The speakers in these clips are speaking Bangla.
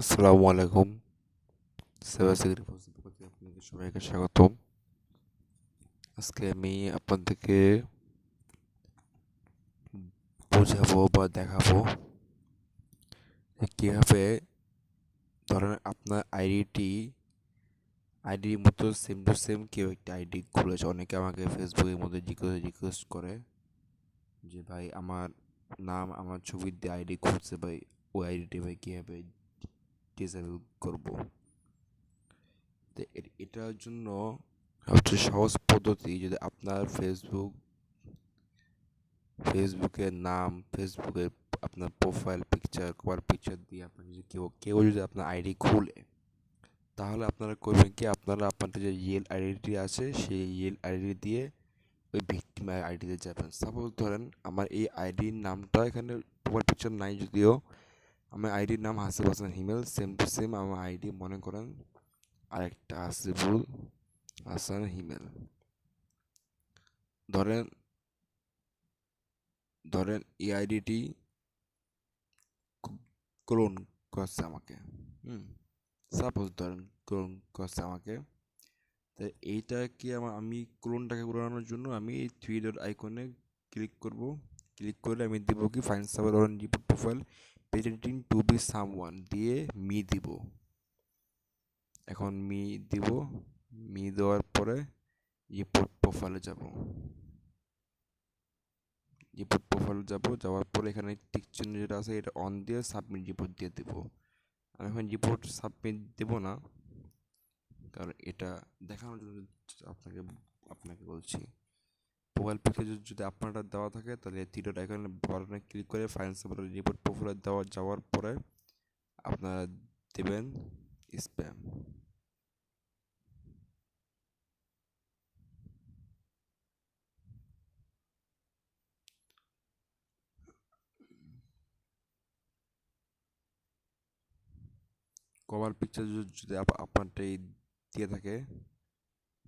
আসসালামু আলাইকুম। সাইবার সিকিউরিটি ফোর্সের পক্ষ থেকে আপনাদের সবাইকে স্বাগতম। আজকে আমি আপনাদেরকে বোঝাবো বা দেখাবো যে কীভাবে ধরেন আপনার আইডির মতো সেম টু সেম কেউ একটা আইডি খুলেছে। অনেকে আমাকে ফেসবুকের মধ্যে রিকোয়েস্ট করে যে ভাই আমার নাম আমার ছবি দিয়ে আইডি খুলছে, ভাই ওই আইডিটি ভাই কীভাবে ডিসেবল করবো। তো এটার জন্য সবচেয়ে সহজ পদ্ধতি, যদি আপনার ফেসবুকের নাম, ফেসবুকের আপনার প্রোফাইল পিকচার, কভার পিকচার দিয়ে আপনার যদি কেউ যদি আপনার আইডি খুলে, তাহলে আপনারা করবেন কি, আপনারা আপনাদের যে ইয়েল আইডিটি আছে সেই ইয়েল আইডি দিয়ে ওই ভিক্টিম আইডিতে যাবেন। সাপোজ ধরেন আমার এই আইডির নামটা এখানে প্রোফাইল পিকচার নাই, যদিও আমার আইডির নাম হাসিব হাসান হিমেল, সেম টু সেম আমার আইডি মনে করেন আরেকটা হাসিবুল হাসান হিমেল। ধরেন ধরেন এই আইডিটি ক্লোন করছে আমাকে, সাপোজ ধরেন ক্লোন করছে আমাকে। তাই এইটাকে আমি ক্লোনটাকে উড়ানোর জন্য আমি এই থ্রি ডট আইকনে ক্লিক করব। ক্লিক করলে আমি দিব কি, fine server on report profile presenting to be someone দিয়ে মি দিব। এখন মি দিব, মি দেওয়ার পরে রিপোর্ট প্রোফাইলে যাব। রিপোর্ট প্রোফাইল যাওয়ার পরে এখানে টিক চিহ্ন যেটা আছে এটা অন দিয়ে সাবমিট রিপোর্ট দিয়ে দেবো। আমি এখন রিপোর্ট সাবমিট দেবো না, কারণ এটা দেখানোর জন্য আপনাকে আপনাকে বলছি। প্রোফাইল পিকচার যদি আপনারটা দেওয়া থাকে তাহলে থ্রি আইকনে বাটনে ক্লিক করে ফাইল সার্ভার রিপোর্ট প্রোফাইলে যাওয়ার পরে আপনারা দেবেন স্প্যাম। কভার পিকচার যদি আপনারটাই দিয়ে থাকে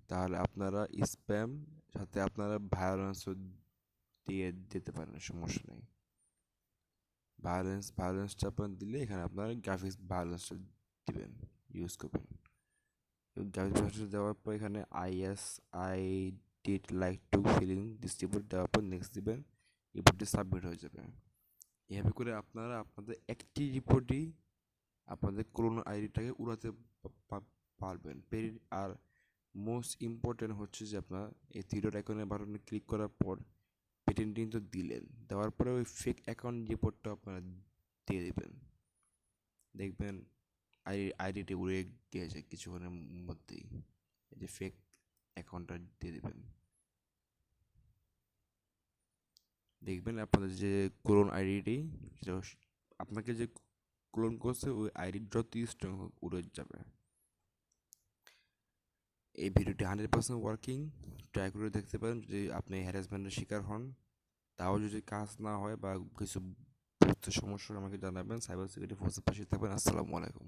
তাহলে আপনারা স্প্যাম সাথে আপনারা ভায়োলেন্সও দিয়ে দিতে পারেন, সমস্যা নেই। ভায়োলেন্সটা আপনার দিলে এখানে আপনারা গ্রাফিক্স ভায়োলেন্সটা দিবেন, ইউজ করবেন। গ্রাফিক্স ভায়োলেন্স দেওয়ার পর এখানে I did like to feeling distribute দেওয়ার পর নেক্সট দিবেন, রিপোর্টটি সাবমিট হয়ে যাবে। এভাবে করে আপনারা আপনাদের একটি রিপোর্টই আপনাদের ক্লোন আইডিটাকে উড়াতে পারবেন। আর মোস্ট ইম্পর্টেন্ট হচ্ছে যে আপনার এই থ্রি ডট আইকনের বাটনে ক্লিক করার পর পেটেন্টিং তো দিলেন, দেওয়ার পরে ওই ফেক অ্যাকাউন্ট রিপোর্টটা আপনারা দিয়ে দেবেন। দেখবেন আইডিটি উড়ে গিয়েছে কিছুক্ষণের মধ্যেই। এই যে ফেক অ্যাকাউন্টটা দিয়ে দেবেন, দেখবেন আপনাদের যে ক্লোন আইডিটি সেটা আপনাকে যে ক্লোন করছে ওই আইডি যত স্ট্রং হোক উড়ে যাবে। এই ভিডিওটি 100% ওয়ার্কিং, ট্রাই করে দেখতে পারেন। যদি আপনি হ্যারাসমেন্টের শিকার হন, তাও যদি কাজ না হয় বা কিছু বুঝতে সমস্যা আমাকে জানাবেন। সাইবার সিকিউরিটি ফোর্সের পাশে থাকবেন। আসসালামু আলাইকুম।